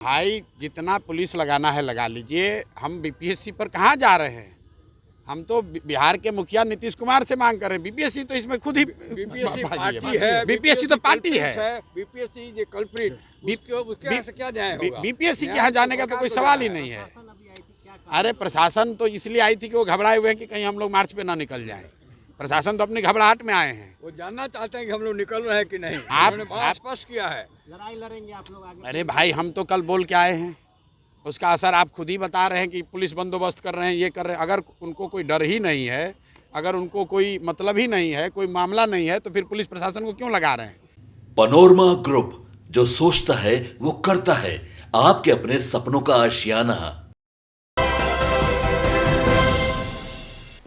भाई जितना पुलिस लगाना है लगा लीजिए। हम बीपीएससी पर कहाँ जा रहे हैं? हम तो बिहार के मुखिया नीतीश कुमार से मांग कर रहे हैं। बीपीएससी तो इसमें खुद ही बीपीएससी पार्टी है, बीपीएससी तो पार्टी है। बीपीएससी ये कल्प्रिट, उसके यहाँ से क्या न्याय होगा? बीपीएससी के यहाँ जाने का तो कोई सवाल ही नहीं है। अरे प्रशासन तो इसलिए आई थी कि वो घबराए हुए हैं कि कहीं हम लोग मार्च पे ना निकल जाएं। प्रशासन तो अपनी घबराहट में आए हैं। वो जानना चाहते हैं कि हम लोग निकल रहे हैं कि नहीं। आप स्पष्ट किया है लड़ाई लड़ेंगे आप लोग आगे। अरे भाई हम तो कल बोल के आए हैं, उसका असर आप खुद ही बता रहे हैं कि पुलिस बंदोबस्त कर रहे हैं, ये कर रहे हैं। अगर उनको कोई डर ही नहीं है, अगर उनको कोई मतलब ही नहीं है, कोई मामला नहीं है, तो फिर पुलिस प्रशासन को क्यों लगा रहे हैं? पनोरमा ग्रुप, जो सोचता है वो करता है। आपके अपने सपनों का आशियाना।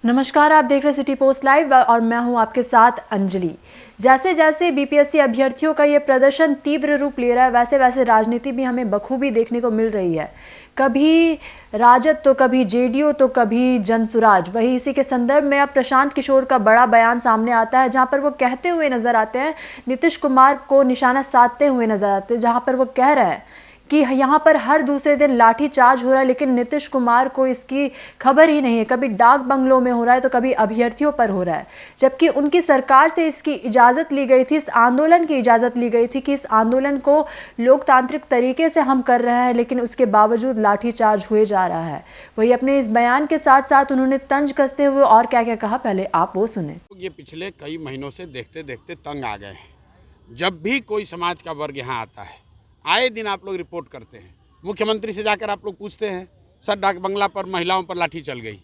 नमस्कार, आप देख रहे हैं सिटी पोस्ट लाइव और मैं हूं आपके साथ अंजलि। जैसे जैसे बीपीएससी अभ्यर्थियों का ये प्रदर्शन तीव्र रूप ले रहा है, वैसे वैसे राजनीति भी हमें बखूबी देखने को मिल रही है। कभी राजद तो कभी जेडीयू तो कभी जनसुराज। वही इसी के संदर्भ में अब प्रशांत किशोर का बड़ा बयान सामने आता है, जहां पर वो कहते हुए नजर आते हैं, नीतीश कुमार को निशाना साधते हुए नजर आते हैं, जहां पर वो कह रहे हैं कि यहाँ पर हर दूसरे दिन लाठी चार्ज हो रहा है, लेकिन नीतीश कुमार को इसकी खबर ही नहीं है। कभी डाक बंगलों में हो रहा है तो कभी अभ्यर्थियों पर हो रहा है, जबकि उनकी सरकार से इसकी इजाज़त ली गई थी, इस आंदोलन की इजाज़त ली गई थी कि इस आंदोलन को लोकतांत्रिक तरीके से हम कर रहे हैं, लेकिन उसके बावजूद लाठी चार्ज हुए जा रहा है। वही अपने इस बयान के साथ साथ उन्होंने तंज कसते हुए और क्या क्या कहा, पहले आप वो सुने। ये पिछले कई महीनों से देखते देखते तंग आ गए हैं। जब भी कोई समाज का वर्ग यहाँ आता है, आए दिन आप लोग रिपोर्ट करते हैं। मुख्यमंत्री से जाकर आप लोग पूछते हैं, सर डाक बंगला पर महिलाओं पर लाठी चल गई,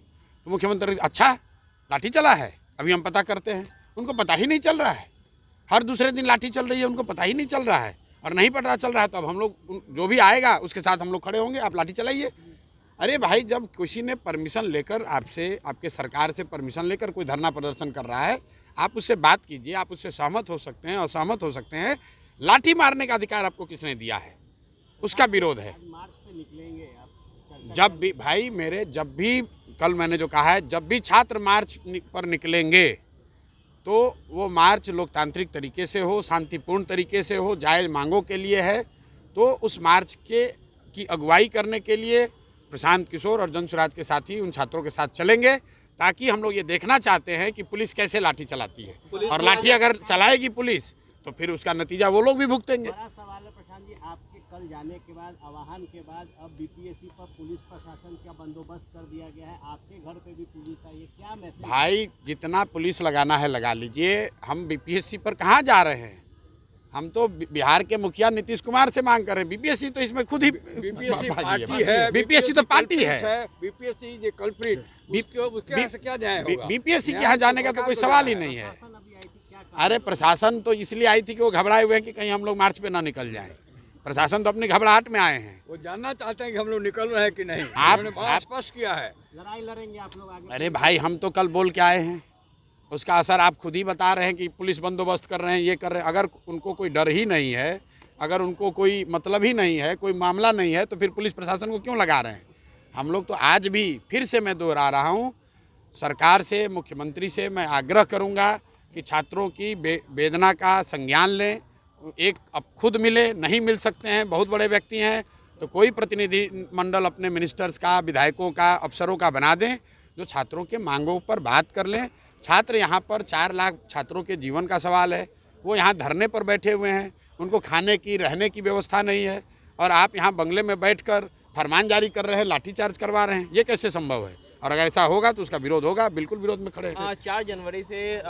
तो मुख्यमंत्री अच्छा लाठी चला है, अभी हम पता करते हैं। उनको पता ही नहीं चल रहा है। हर दूसरे दिन लाठी चल रही है, उनको पता ही नहीं चल रहा है। और नहीं पता चल रहा है तो अब हम लोग जो भी आएगा उसके साथ हम लोग खड़े होंगे, आप लाठी चलाइए। अरे भाई, जब किसी ने परमिशन लेकर आपसे, आपके सरकार से परमिशन लेकर कोई धरना प्रदर्शन कर रहा है, आप उससे बात कीजिए, आप उससे सहमत हो सकते हैं, असहमत हो सकते हैं। लाठी मारने का अधिकार आपको किसने दिया है? उसका विरोध है। मार्च पे निकलेंगे आप? जब भी भाई मेरे, जब भी कल मैंने जो कहा है, जब भी छात्र मार्च पर निकलेंगे तो वो मार्च लोकतांत्रिक तरीके से हो, शांतिपूर्ण तरीके से हो, जायज़ मांगों के लिए है। तो उस मार्च की अगुवाई करने के लिए प्रशांत किशोर और जनसुराज के साथी उन छात्रों के साथ चलेंगे, ताकि हम लोग ये देखना चाहते हैं कि पुलिस कैसे लाठी चलाती है। और लाठी अगर चलाएगी पुलिस तो फिर उसका नतीजा वो लोग भी भुगतेंगे। बड़ा सवाल है प्रशांत जी, आपके कल जाने के बाद, आह्वान के बाद अब बीपीएससी पर पुलिस प्रशासन का बंदोबस्त कर दिया गया है, आपके घर पे भी पुलिस आई है, क्या मैसेज? भाई जितना पुलिस लगाना है लगा लीजिए। हम बीपीएससी पर कहाँ जा रहे हैं? हम तो बिहार के मुखिया नीतीश कुमार से मांग कर रहे हैं। बीपीएससी तो इसमें खुद ही बीपीएससी पार्टी है, बीपीएससी तो पार्टी है। बीपीएससी ये कल्प्रिट, उसके यहाँ से क्या न्याय होगा? बीपीएससी के यहाँ जाने का तो कोई सवाल ही नहीं है। अरे प्रशासन तो इसलिए आई थी कि वो घबराए हुए हैं कि कहीं हम लोग मार्च पे ना निकल जाएं। प्रशासन तो अपनी घबराहट में आए हैं। वो जानना चाहते हैं कि हम लोग निकल रहे हैं कि नहीं। आप स्पष्ट किया है लड़ाई लड़ेंगे आप लोग आगे। अरे भाई हम तो कल बोल के आए हैं, उसका असर आप खुद ही बता रहे हैं कि पुलिस बंदोबस्त कर रहे हैं, ये कर रहे हैं। अगर उनको कोई डर ही नहीं है, अगर उनको कोई मतलब ही नहीं है, कोई मामला नहीं है, तो फिर पुलिस प्रशासन को क्यों लगा रहे हैं? हम लोग तो आज भी फिर से मैं दोहरा रहा हूँ, सरकार से, मुख्यमंत्री से मैं आग्रह करूँगा कि छात्रों की वेदना का संज्ञान लें। एक अब खुद मिले, नहीं मिल सकते हैं, बहुत बड़े व्यक्ति हैं, तो कोई प्रतिनिधि मंडल अपने मिनिस्टर्स का, विधायकों का, अफसरों का बना दें, जो छात्रों के मांगों पर बात कर लें। छात्र यहाँ पर 4 लाख छात्रों के जीवन का सवाल है। वो यहाँ धरने पर बैठे हुए हैं, उनको खाने की, रहने की व्यवस्था नहीं है, और आप यहाँ बंगले में बैठकर फरमान जारी कर रहे हैं, लाठीचार्ज करवा रहे हैं। ये कैसे संभव है? और अगर ऐसा होगा तो उसका विरोध होगा, बिल्कुल विरोध में खड़े हैं। 4 जनवरी से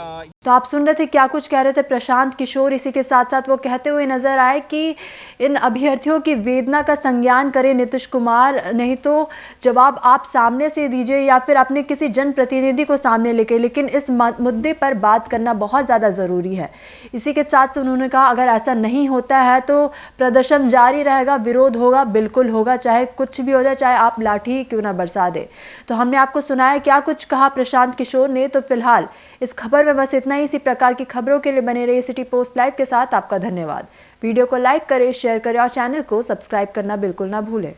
तो आप सुन रहे थे क्या कुछ कह रहे थे प्रशांत किशोर। इसी के साथ साथ वो कहते हुए नजर आए कि इन अभ्यर्थियों की वेदना का संज्ञान करे नीतीश कुमार, नहीं तो जवाब आप सामने से दीजिए या फिर अपने किसी जनप्रतिनिधि को सामने लेके, लेकिन इस मुद्दे पर बात करना बहुत ज़्यादा ज़रूरी है। इसी के साथ उन्होंने कहा अगर ऐसा नहीं होता है तो प्रदर्शन जारी रहेगा, विरोध होगा, बिल्कुल होगा, चाहे कुछ भी हो जाए, चाहे आप लाठी क्यों ना बरसा दे। तो हमने आपको सुनाया क्या कुछ कहा प्रशांत किशोर ने। तो फिलहाल इस खबर में बस इतना ही। इसी प्रकार की खबरों के लिए बने रहिए सिटी पोस्ट लाइव के साथ। आपका धन्यवाद। वीडियो को लाइक करें, शेयर करें और चैनल को सब्सक्राइब करना बिल्कुल ना भूलें।